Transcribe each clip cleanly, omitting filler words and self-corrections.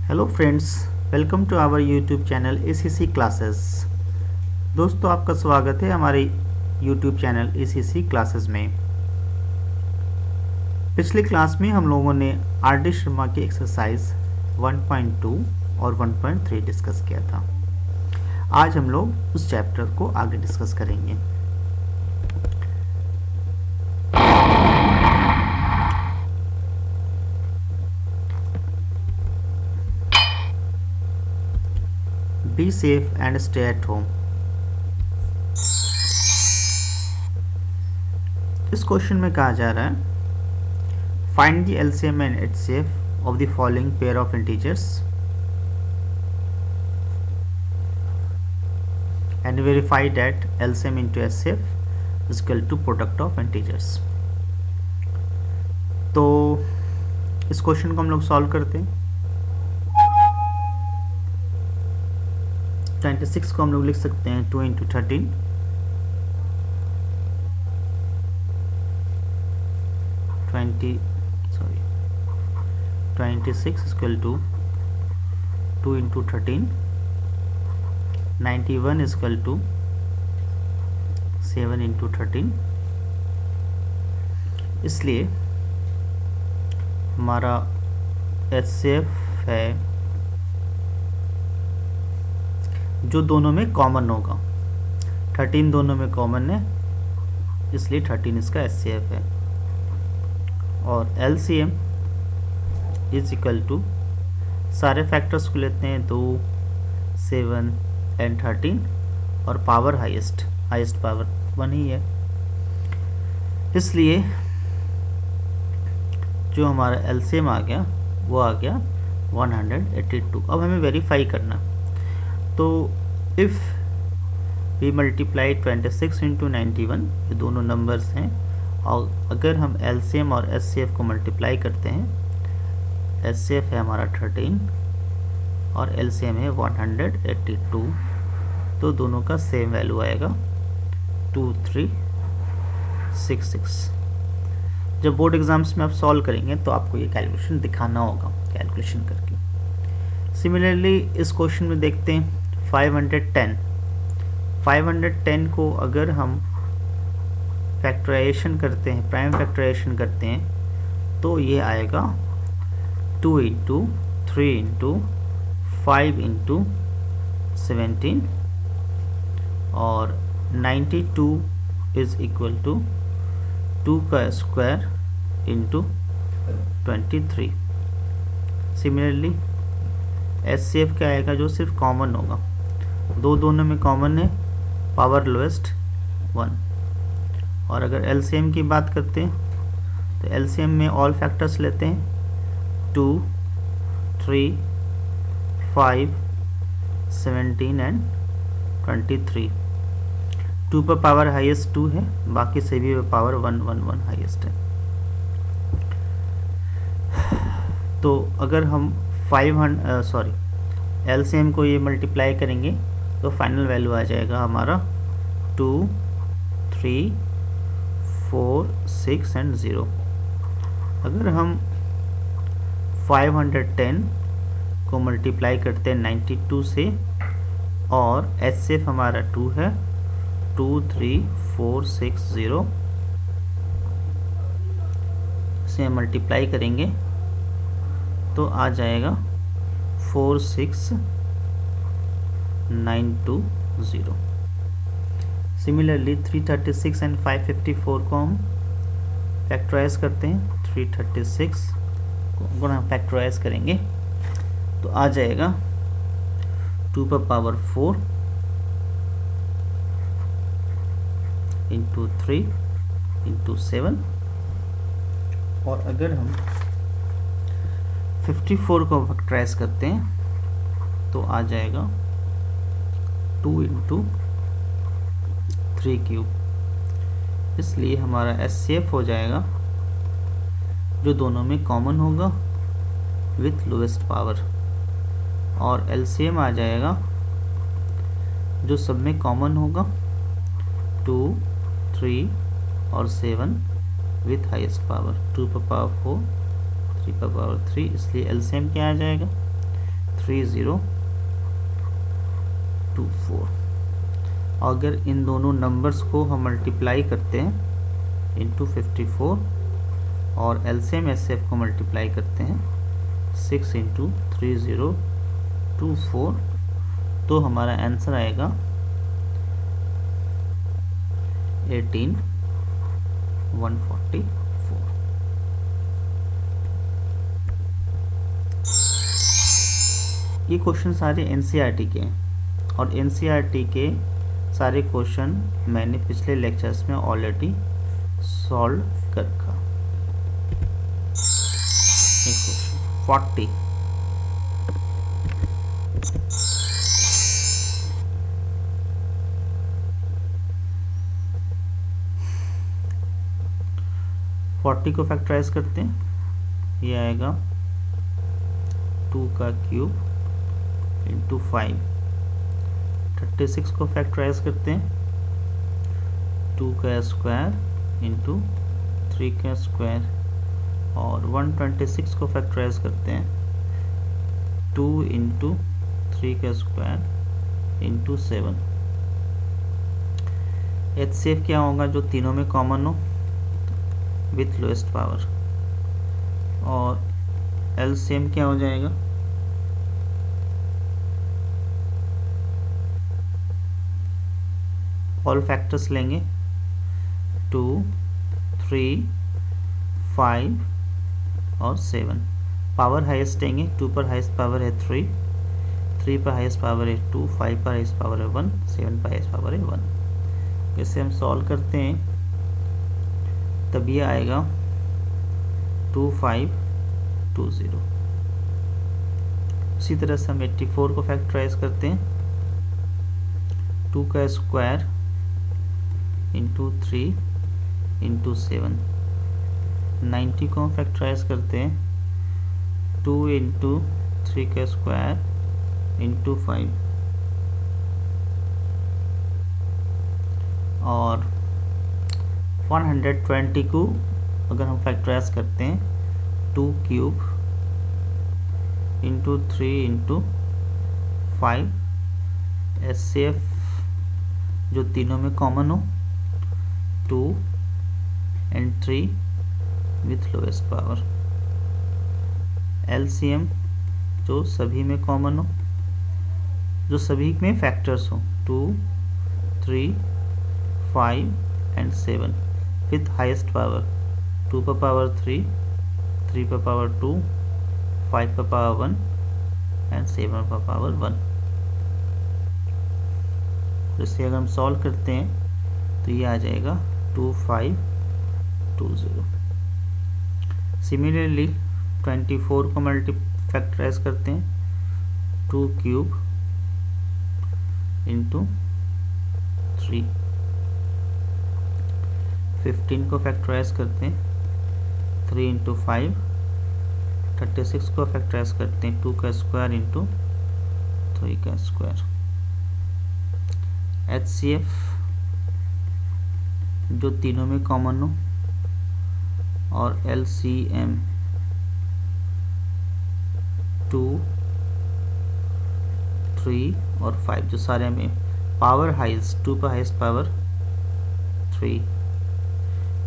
Hello friends, welcome to our YouTube channel ACC classes. दोस्तों, आपका स्वागत है हमारे यूट्यूब चैनल ACC क्लासेस में। पिछली क्लास में हम लोगों ने RD शर्मा की एक्सरसाइज 1.2 और 1.3 डिस्कस किया था। आज हम लोग उस चैप्टर को आगे डिस्कस करेंगे। Be safe and stay at home. इस क्वेश्चन में कहा जा रहा है, find the LCM and HCF of the following pair of integers and verify that LCM into HCF is equal to product of integers। तो इस question को हम लोग सॉल्व करते हैं। 26 को हम लोग लिख सकते हैं 2 into 13, 26 is equal to 2 into 13, 91 is equal to 7 into 13। इसलिए हमारा HCF है जो दोनों में कॉमन होगा। 13 दोनों में कॉमन है, इसलिए 13 इसका HCF है। और LCM इज इक्वल टू, सारे फैक्टर्स को लेते हैं 2, 7 एंड 13, और पावर हाईएस्ट पावर 1 ही है, इसलिए जो हमारा LCM आ गया वो आ गया 182। अब हमें वेरीफाई करना, तो इफ़ वी मल्टीप्लाई 26 इंटू 91, ये दोनों नंबर्स हैं, और अगर हम LCM और HCF को मल्टीप्लाई करते हैं, HCF है हमारा 13 और LCM है 182, तो दोनों का सेम वैल्यू आएगा 2366। जब बोर्ड एग्जाम्स में आप सॉल्व करेंगे तो आपको ये कैलकुलेशन दिखाना होगा, कैलकुलेशन करके। सिमिलरली इस क्वेश्चन में देखते हैं 510 को अगर हम फैक्टराइजेशन करते हैं, प्राइम फैक्टराइजेशन करते हैं, तो ये आएगा 2 इंटू 3 इंटू 5 इंटू 17, और 92 इज इक्वल टू 2 का स्क्वायर इंटू 23। सिमिलरली HCF क्या आएगा, जो सिर्फ कॉमन होगा, दोनों में कॉमन है, पावर लोएस्ट 1। और अगर LCM की बात करते हैं तो LCM में ऑल फैक्टर्स लेते हैं 2, 3, 5, 17 एंड 23। 2 पर पावर हाईएस्ट 2 है, बाकी सभी पर पावर 1 हाईएस्ट है। तो अगर हम LCM को ये मल्टीप्लाई करेंगे तो फाइनल वैल्यू आ जाएगा हमारा 2, 3, 4, 6 एंड 0। अगर हम 510 को मल्टीप्लाई करते हैं 92 से, और HCF हमारा 2 है, 2, 3, 4, 6, 0 से मल्टीप्लाई करेंगे तो आ जाएगा 46920। सिमिलरली 336 एंड 554 को हम फैक्टराइज करते हैं, 336 को हम फैक्टराइज करेंगे तो आ जाएगा 2 पर पावर 4 इंटू 3 इंटू 7, और अगर हम 54 को फैक्टराइज करते हैं तो आ जाएगा 2 इंटू 3 क्यूब। इसलिए हमारा HCF हो जाएगा जो दोनों में कॉमन होगा विथ लोएस्ट पावर, और LCM आ जाएगा जो सब में कॉमन होगा 2, 3 और 7 विथ हाईएस्ट पावर, 2 पर पावर 4, 3 पर पावर 3, इसलिए LCM क्या आ जाएगा 3024। अगर इन दोनों नंबर्स को हम मल्टीप्लाई करते हैं इंटू 54 और एलसीएम एचसीएफ को मल्टीप्लाई करते हैं 6 इंटू 3024, तो हमारा आंसर आएगा 18144। ये क्वेश्चन सारे एनसीईआरटी के हैं और एनसीईआरटी के सारे क्वेश्चन मैंने पिछले लेक्चर्स में ऑलरेडी सॉल्व कर रखा। क्वेश्चन 40, को फैक्टराइज करते हैं, ये आएगा 2 का क्यूब इंटू 5। 36 को फैक्टराइज करते हैं 2 का स्क्वायर इंटू 3 का स्क्वायर, और 126 को फैक्टराइज करते हैं 2 इंटू 3 का स्क्वायर इंटू 7। एचसीएफ क्या होगा, जो तीनों में कॉमन हो विथ लोएस्ट पावर, और एलसीएम क्या हो जाएगा, ऑल फैक्टर्स लेंगे 2, 3, 5 और 7। पावर हाईएस्ट लेंगे, 2 पर हाईएस्ट पावर है 3, 3 पर हाईएस्ट पावर है 2, 5 पर हाईएस्ट पावर है 1, 7 पर हाईएस्ट पावर है 1। इसे हम सॉल्व करते हैं तब ये आएगा 2520। उसी तरह से हम 84 को फैक्टराइज करते हैं 2 का स्क्वायर इंटू 3 इंटू 7। 90 को हम फैक्टराइज करते हैं 2 इंटू 3 का स्क्वायर इंटू 5, और 120 को अगर हम फैक्टराइज करते हैं 2 क्यूब इंटू 3 इंटू 5। एचसीएफ जो तीनों में कॉमन हो 2 and 3 with lowest power. LCM जो सभी में कॉमन हो, जो सभी में फैक्टर्स हो 2, 3, 5 एंड 7 विथ हाईएस्ट पावर 2 पर पावर 3, 3 पर पावर 2, 5 पर पावर 1 एंड 7 पर पावर 1। इसे अगर हम सॉल्व करते हैं तो ये आ जाएगा 2520। सिमिलरली 24 को फैक्टराइज करते हैं 2 क्यूब इंटू 3। 15 को फैक्टराइज करते हैं 3 इंटू 5। 36 को फैक्टराइज करते हैं 2 का स्क्वायर इंटू 3 का स्क्वायर। एचसीएफ जो तीनों में कॉमन हो, और एलसीएम 2, 3 और 5 जो सारे में पावर हाईएस्ट 2 पर हाईएस्ट पावर 3,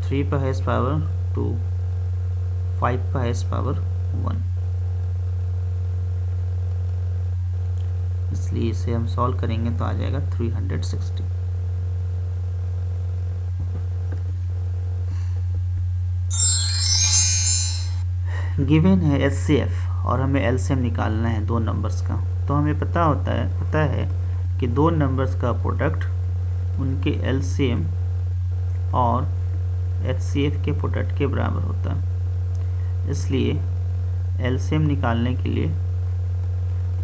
3 पर हाईएस्ट पावर 2, 5 पर हाईएस्ट पावर 1। इसलिए इसे हम सॉल्व करेंगे तो आ जाएगा 360। गिवन है एचसीएफ और हमें एलसीएम निकालना है दो नंबर्स का, तो हमें पता है कि दो नंबर्स का प्रोडक्ट उनके एलसीएम और एचसीएफ के प्रोडक्ट के बराबर होता है। इसलिए एलसीएम निकालने के लिए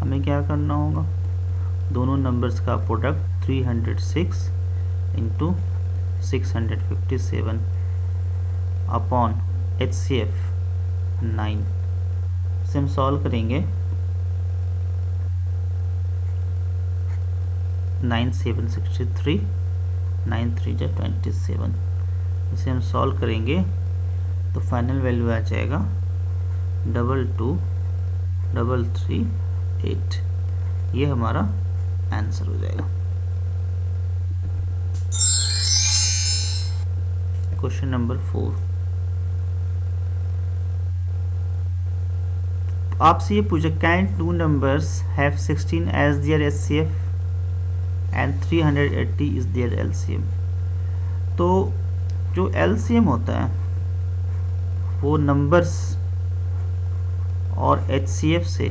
हमें क्या करना होगा, दोनों नंबर्स का प्रोडक्ट 306 इंटू 657 अपॉन HCF 9 से हम सॉल्व करेंगे। 9 7 63, 9 3 जा 27। इसे हम सॉल्व करेंगे तो फाइनल वैल्यू आ जाएगा 22 3 3 8, ये हमारा आंसर हो जाएगा। क्वेश्चन नंबर 4, आपसे ये पूछा can 2 numbers have 16 as their HCF and 380 is their LCM. तो जो एलसीएम होता है वो नंबर्स और एचसीएफ से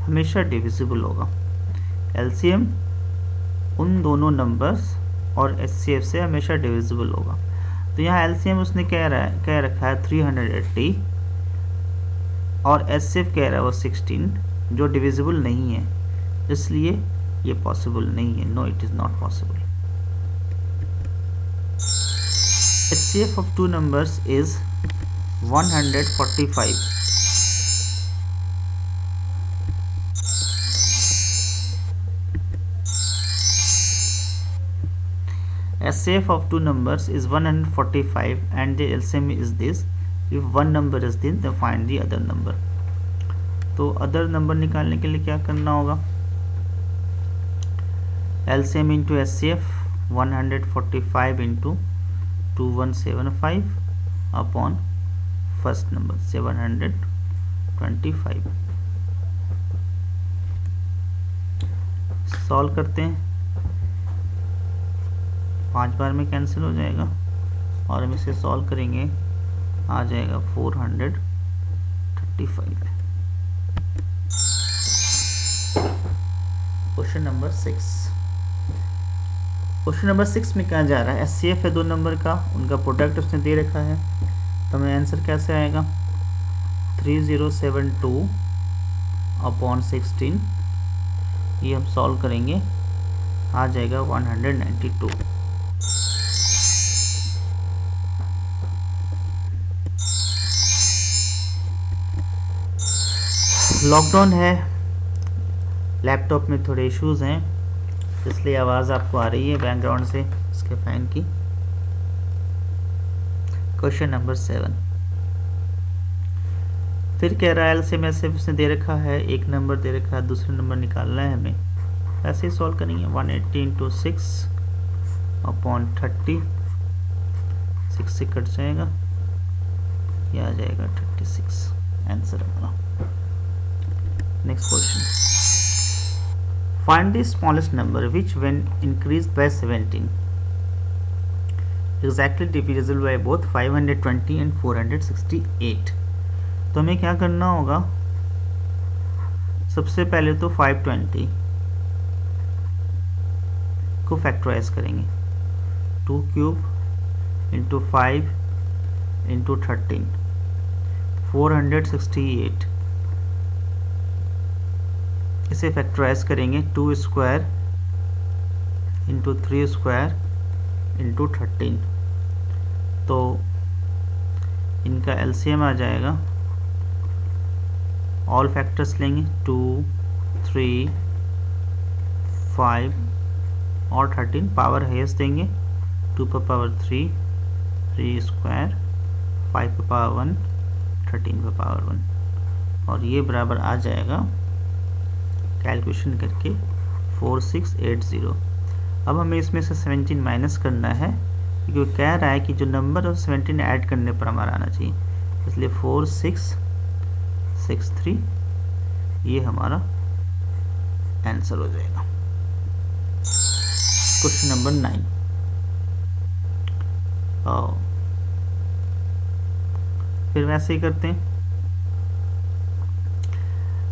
हमेशा डिविजिबल होगा। एलसीएम उन दोनों नंबर्स और एचसीएफ से हमेशा डिविजिबल होगा। तो यहाँ एलसीएम उसने कह रखा है 380 और एचसीएफ कह रहा है वो 16, जो डिविजिबल नहीं है, इसलिए ये पॉसिबल नहीं है। No, it is not possible. HCF of 2 numbers is 145. HCF of 2 numbers is 145 and the LCM is this. If one number is this, then find the other number. तो अदर नंबर निकालने के लिए क्या करना होगा? LCM into HCF 145 into 2175 upon first number 725. Solve करते हैं, 5 बार में कैंसिल हो जाएगा और हम इसे सॉल्व करेंगे, आ जाएगा 435। क्वेश्चन नंबर 6, क्वेश्चन नंबर 6 में क्या जा रहा है? एचसीएफ है 2 नंबर का, उनका प्रोडक्ट उसने दे रखा है, तो हमें आंसर कैसे आएगा? 3072 अपॉन 16, ये हम सॉल्व करेंगे, आ जाएगा 192। लॉकडाउन है, लैपटॉप में थोड़े इश्यूज हैं, इसलिए आवाज़ आपको आ रही है बैकग्राउंड से इसके फ़ैन की। क्वेश्चन नंबर 7, फिर कह रहा है एलसीएम एचसीएफ उसने दे रखा है, एक नंबर दे रखा है, दूसरा नंबर निकालना है हमें, ऐसे ही सॉल्व करेंगे। 180 इंटू 6 अपॉन 30, 6 से कट जाएगा, यह आ जाएगा 36, आंसर हमारा। Next question, find the smallest number which when increased by 17 exactly divisible by both 520 and 468। तो हमें क्या करना होगा? सबसे पहले तो 520 को फैक्टराइज करेंगे, 2 क्यूब इंटू 5 इंटू 13, 468, इसे फैक्टराइज करेंगे 2 स्क्वायर इंटू 3 स्क्वायर इंटू 13, तो इनका एलसीएम आ जाएगा। ऑल फैक्टर्स लेंगे, 2, 3, 5 और 13, पावर हाईएस्ट देंगे, 2 पर पावर 3, 3 स्क्वायर, 5 पर पावर 1, 13 पर पावर 1, और ये बराबर आ जाएगा कैलकुलेशन करके 4680। अब हमें इसमें से 17 माइनस करना है, क्योंकि कह रहा है कि जो नंबर और 17 ऐड करने पर हमारा आना चाहिए, इसलिए 4663 ये हमारा आंसर हो जाएगा। क्वेश्चन नंबर 9, फिर वैसे ही करते हैं।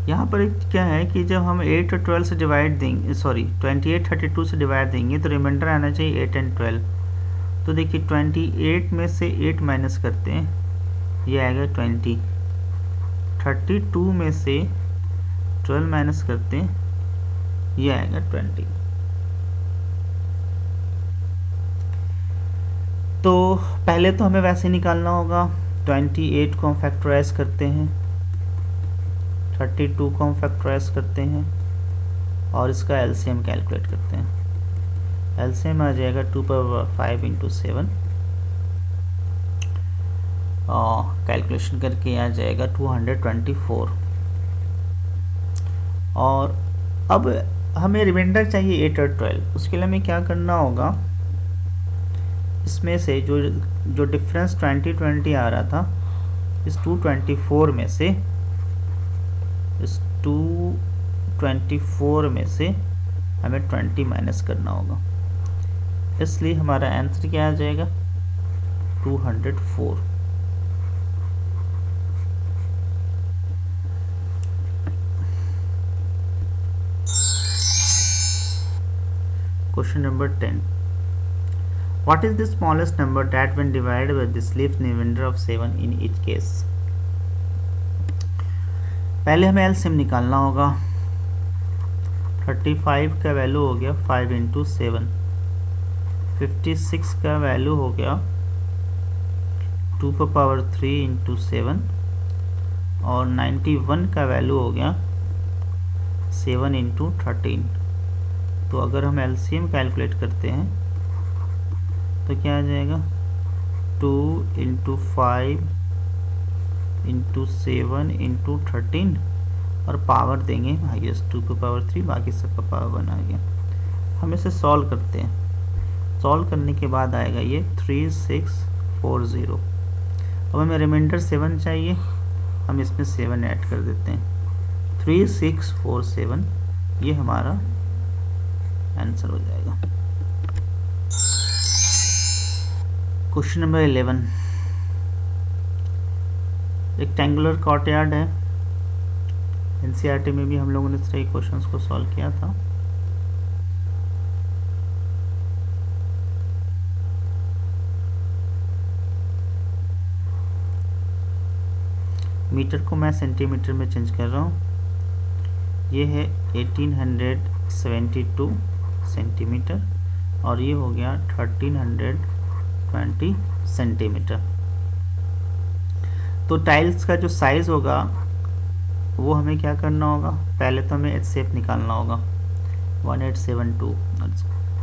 यहाँ पर क्या है कि जब हम 8 और 12 से डिवाइड देंगे, 28 32 से डिवाइड देंगे, तो रिमाइंडर आना चाहिए 8 एंड 12। तो देखिए 28 में से 8 माइनस करते हैं, ये आएगा 20, 32 में से 12 माइनस करते हैं, ये आएगा 20। तो पहले तो हमें वैसे निकालना होगा, 28 को हम फैक्टराइज करते हैं, 32 को हम फैक्टराइज करते हैं और इसका एलसीएम कैलकुलेट करते हैं। एलसीएम आ जाएगा 2 पर 5 इंटू 7, कैलकुलेशन करके आ जाएगा 224, और अब हमें रिमाइंडर चाहिए 8 और 12। उसके लिए हमें क्या करना होगा, इसमें से जो डिफरेंस 20 आ रहा था, इस 224 में से, इस 224 में से हमें 20 माइनस करना होगा। इसलिए हमारा आंसर क्या आ जाएगा, 204। Question number 10, what is the smallest number that when divided by this leaves remainder of 7 in each case? पहले हमें एलसीएम निकालना होगा। 35 का वैल्यू हो गया 5 इंटू 7, 56 का वैल्यू हो गया 2 पर पावर 3 इंटू 7, और 91 का वैल्यू हो गया 7 इंटू 13। तो अगर हम एलसीएम कैलकुलेट करते हैं तो क्या आ जाएगा, 2 इंटू 5 इंटू 7 इंटू 13, और पावर देंगे हाईएस्ट 2 पर पावर 3, बाकी सबका पावर 1 आ गया। हम इसे सॉल्व करते हैं। सॉल्व करने के बाद आएगा ये 3640। अब हमें रिमाइंडर 7 चाहिए, हम इसमें 7 ऐड कर देते हैं, 3647, ये हमारा आंसर हो जाएगा। क्वेश्चन नंबर 11, रेक्टेंगुलर कॉर्टयार्ड है। एनसीईआरटी में भी हम लोगों ने इस तरह के क्वेश्चंस को सॉल्व किया था। मीटर को मैं सेंटीमीटर में चेंज कर रहा हूँ। ये है 1872 सेंटीमीटर, और ये हो गया 1320 सेंटीमीटर। तो टाइल्स का जो साइज़ होगा वो हमें क्या करना होगा, पहले तो हमें एचसीएफ निकालना होगा 1872।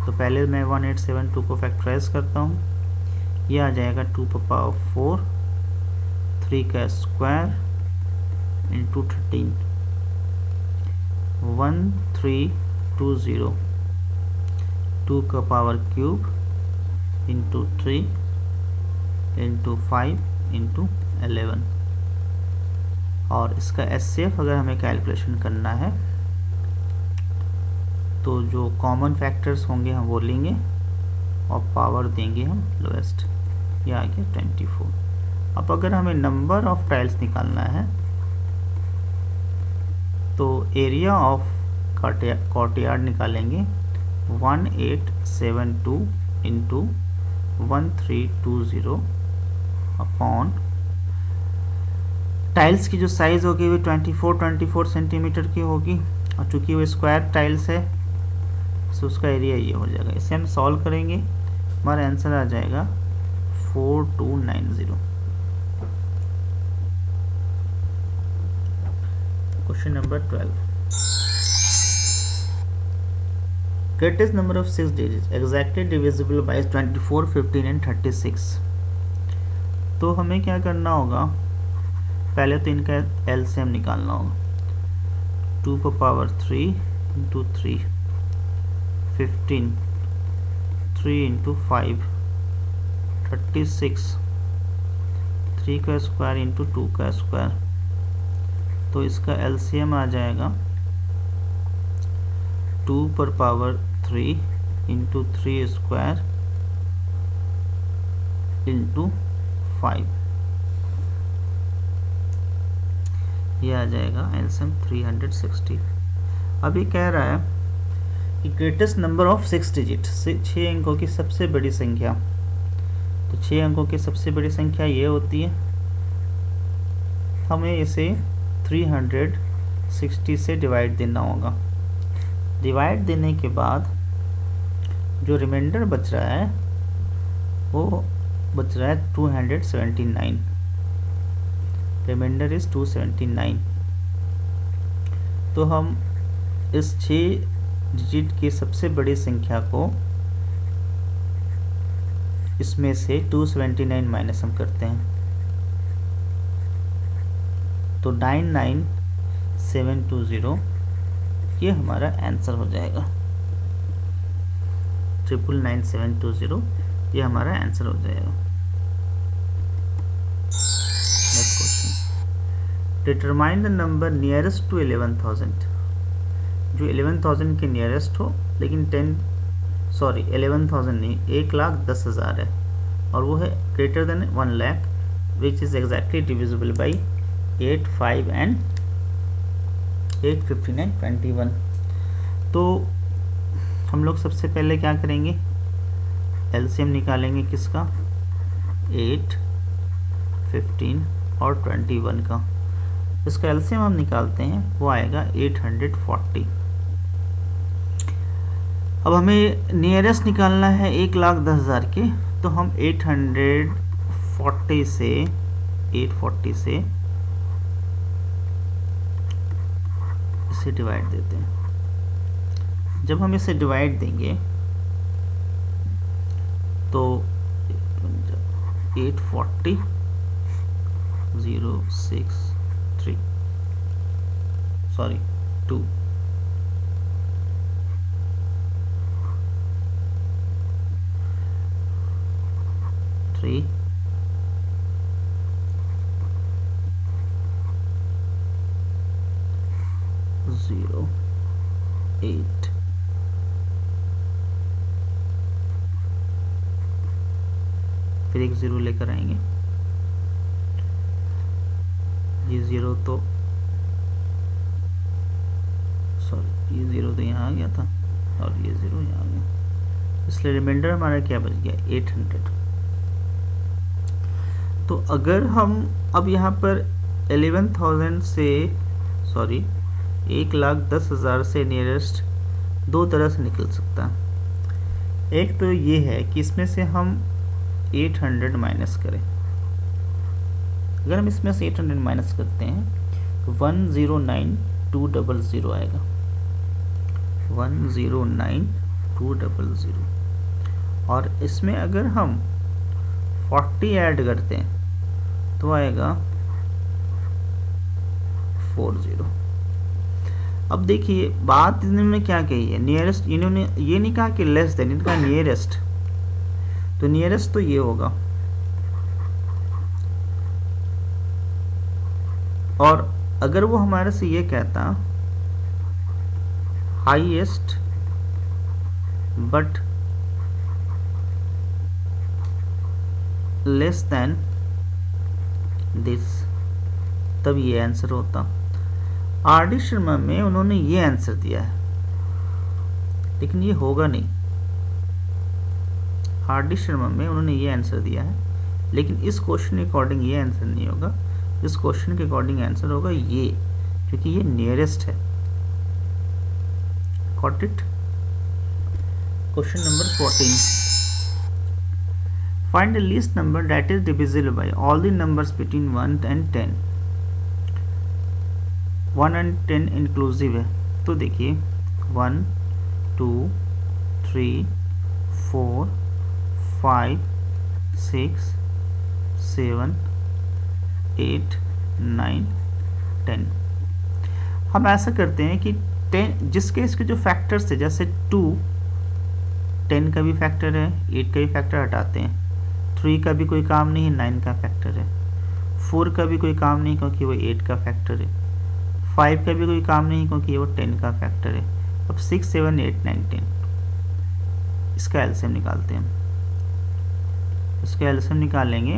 तो पहले मैं 1872 को फैक्टराइज करता हूँ, ये आ जाएगा 2 पर पावर 4, 3 का स्क्वायर इंटू 13, 1320, 2 का power cube into 3 into 5 into 11। और इसका एचसीएफ अगर हमें कैलकुलेशन करना है तो जो कॉमन फैक्टर्स होंगे हम वो लेंगे और पावर देंगे हम लोएस्ट, ये आ गया 24। अब अगर हमें नंबर ऑफ टाइल्स निकालना है तो एरिया ऑफ कॉर्टयार्ड निकालेंगे 1872 इंटू 1320 अपॉन टाइल्स की जो साइज़ होगी वो 24 सेंटीमीटर की होगी, और चूँकि वो स्क्वायर टाइल्स है तो उसका एरिया ये हो जाएगा। इसे हम सॉल्व करेंगे, हमारा आंसर आ जाएगा 4290। Question number 12, greatest number of 6 digits exactly divisible by 24, 15 and 36। तो हमें क्या करना होगा, पहले तो इनका एलसीएम निकालना होगा। 2 पर पावर 3 इंटू 3, 15, 3 इंटू 5, 36, 3 का स्क्वायर इंटू 2 का स्क्वायर। तो इसका एलसीएम आ जाएगा 2 पर पावर 3 इंटू 3 स्क्वायर इंटू 5, ये आ जाएगा एलसीएम 360। अब ये कह रहा है कि ग्रेटेस्ट नंबर ऑफ 6 डिजिट, 6 अंकों की सबसे बड़ी संख्या। तो 6 अंकों की सबसे बड़ी संख्या ये होती है, हमें इसे 360 से डिवाइड देना होगा। डिवाइड देने के बाद जो रिमाइंडर बच रहा है वो बच रहा है 279। Remainder is 279। तो हम इस 6 डिजिट की सबसे बड़ी संख्या को इसमें से 279 माइनस हम करते हैं, तो 99720 ये हमारा आंसर हो जाएगा 99720, ये हमारा आंसर हो जाएगा। Next question, determine the number nearest to 11,000, जो 11,000 के नियरेस्ट हो लेकिन 11,000 नहीं, 1,10,000 है और वो है greater than 1 lakh, which is exactly divisible by 8, 5 and 8, 59, 21। तो हम लोग सबसे पहले क्या करेंगे, एलसीएम निकालेंगे किसका, 8, 15 और 21 का। इसका एलसीएम हम निकालते हैं, वो आएगा 840। अब हमें नियरेस्ट निकालना है 1,10,000 के, तो हम 840 से इसे डिवाइड देते हैं। जब हम इसे डिवाइड देंगे तो 840 063 सॉरी 2 3 0 8 फिर एक ज़ीरो लेकर आएंगे, ये ज़ीरो तो सॉरी ये ज़ीरो तो यहाँ आ गया था और ये ज़ीरो यहाँ आ गया, इसलिए रिमाइंडर हमारा क्या बच गया 800। तो अगर हम अब यहाँ पर 11,000 से 1,10,000 से नियरेस्ट दो तरह से निकल सकता है। एक तो ये है कि इसमें से हम 800 माइनस करें। अगर हम इसमें से 800 माइनस करते हैं तो 109,200 आएगा, 109,200। और इसमें अगर हम 40 ऐड करते हैं तो आएगा 40। अब देखिए बात इन्होंने क्या कही है, नियरेस्ट, इन्होंने ये नहीं कहा कि लेस देन, इनका नियरेस्ट, तो नियरेस्ट तो ये होगा। और अगर वो हमारे से ये कहता highest but less than this, तब ये आंसर होता। आर.डी. शर्मा में उन्होंने ये आंसर दिया है, लेकिन ये होगा नहीं। आर.डी. शर्मा में उन्होंने ये आंसर दिया है, लेकिन इस क्वेश्चन के अकॉर्डिंग ये आंसर नहीं होगा। इस क्वेश्चन के अकॉर्डिंग आंसर होगा ये, क्योंकि ये नियरेस्ट है। Got it? Question number 14, find the least number that is divisible by all the numbers between 1 and 10। 1 and 10 inclusive है, तो देखिए 1 2 3 4 5 6 7 8 9 10। हम ऐसा करते हैं कि 10 जिसके इसके जो फैक्टर्स थे, जैसे 2 10 का भी फैक्टर है, 8 का भी फैक्टर हटाते हैं, 3 का भी कोई काम नहीं है, 9 का फैक्टर है, 4 का भी कोई काम नहीं क्योंकि वो 8 का फैक्टर है, 5 का भी कोई काम नहीं क्योंकि वो 10 का फैक्टर है। अब 6 7 8 9 10, इसका एलसीएम निकालते हैं। इसका एलसीएम निकालेंगे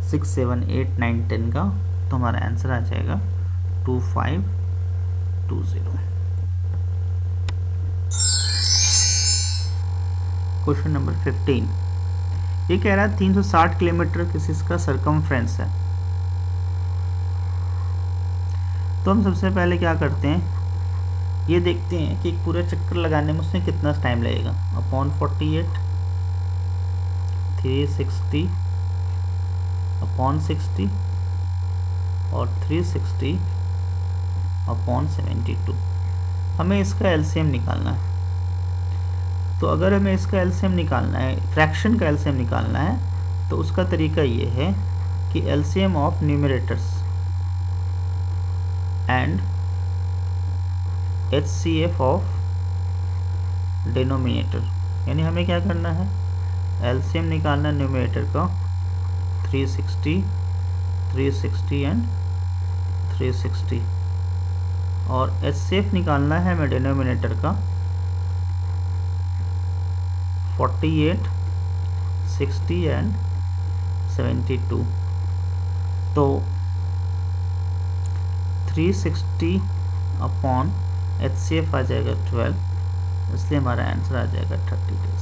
6 7 8 9 10 का, तो हमारा आंसर आ जाएगा 2520। क्वेश्चन नंबर 15, ये कह रहा है 360 किलोमीटर किसी का सरकमफ्रेंस है। तो हम सबसे पहले क्या करते हैं, ये देखते हैं कि एक पूरा चक्कर लगाने में उसमें कितना टाइम लगेगा। अपॉन 48 360 अपॉन 60 और 360 अपॉन 72। हमें इसका एलसीएम निकालना है। तो अगर हमें इसका एलसीएम निकालना है, फ्रैक्शन का एलसीएम निकालना है, तो उसका तरीका ये है कि LCM of numerators and HCF of denominator, यानी हमें क्या करना है, एलसीएम निकालना है न्यूमरेटर का 360, 360 एंड 360, और HCF निकालना है हमें डिनोमिनेटर का 48, 60 एंड 72। तो 360 अपॉन HCF आ जाएगा 12, इसलिए हमारा आंसर आ जाएगा 30 डेज।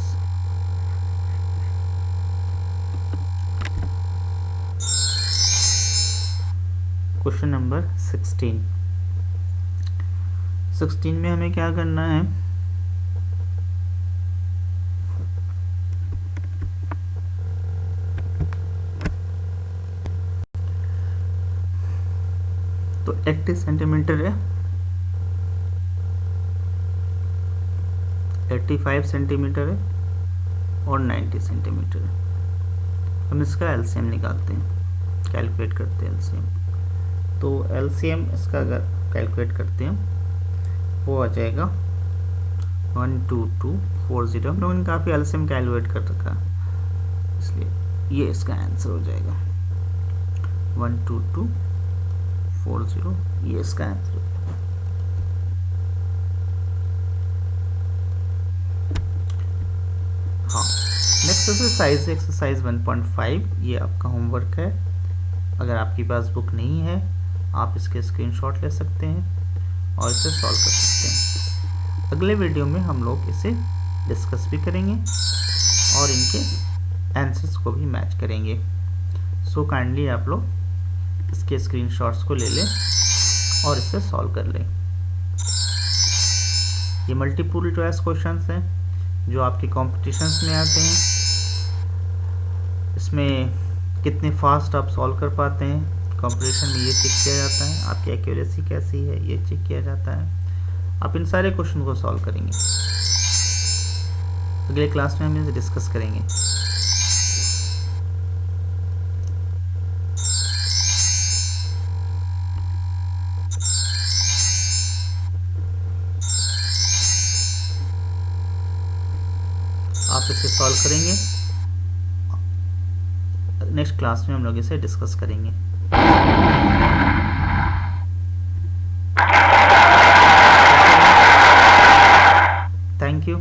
क्वेश्चन नंबर 16 में हमें क्या करना है, तो 80 सेंटीमीटर है, 85 सेंटीमीटर है और 90 सेंटीमीटर है। हम इसका एलसीएम निकालते हैं, कैलकुलेट करते हैं एलसीएम। तो एलसीएम इसका अगर कैलकुलेट करते हैं वो आ जाएगा 12240। हम लोगों ने काफ़ी एलसीएम कैलकुलेट कर रखा, इसलिए ये इसका आंसर हो जाएगा 12240, ये इसका आंसर हो जाएगा। हाँ, नेक्स्ट एक्सरसाइज है एक्सरसाइज 1.5। ये आपका होमवर्क है। अगर आपके पास बुक नहीं है आप इसके स्क्रीनशॉट ले सकते हैं और इसे सॉल्व कर सकते हैं। अगले वीडियो में हम लोग इसे डिस्कस भी करेंगे और इनके आंसर्स को भी मैच करेंगे। सो काइंडली आप लोग इसके स्क्रीनशॉट्स को ले लें और इसे सॉल्व कर लें। ये मल्टीपल चॉइस क्वेश्चंस हैं जो आपके कॉम्पिटिशन्स में आते हैं। इसमें कितने फास्ट आप सॉल्व कर पाते हैं, कंपटीशन में ये चेक किया जाता है। आपकी एक्यूरेसी कैसी है ये चेक किया जाता है। आप इन सारे क्वेश्चन को सॉल्व करेंगे। अगले क्लास में हम इसे डिस्कस करेंगे। आप इसे सॉल्व करेंगे, नेक्स्ट क्लास में हम लोग इसे डिस्कस करेंगे। Thank you.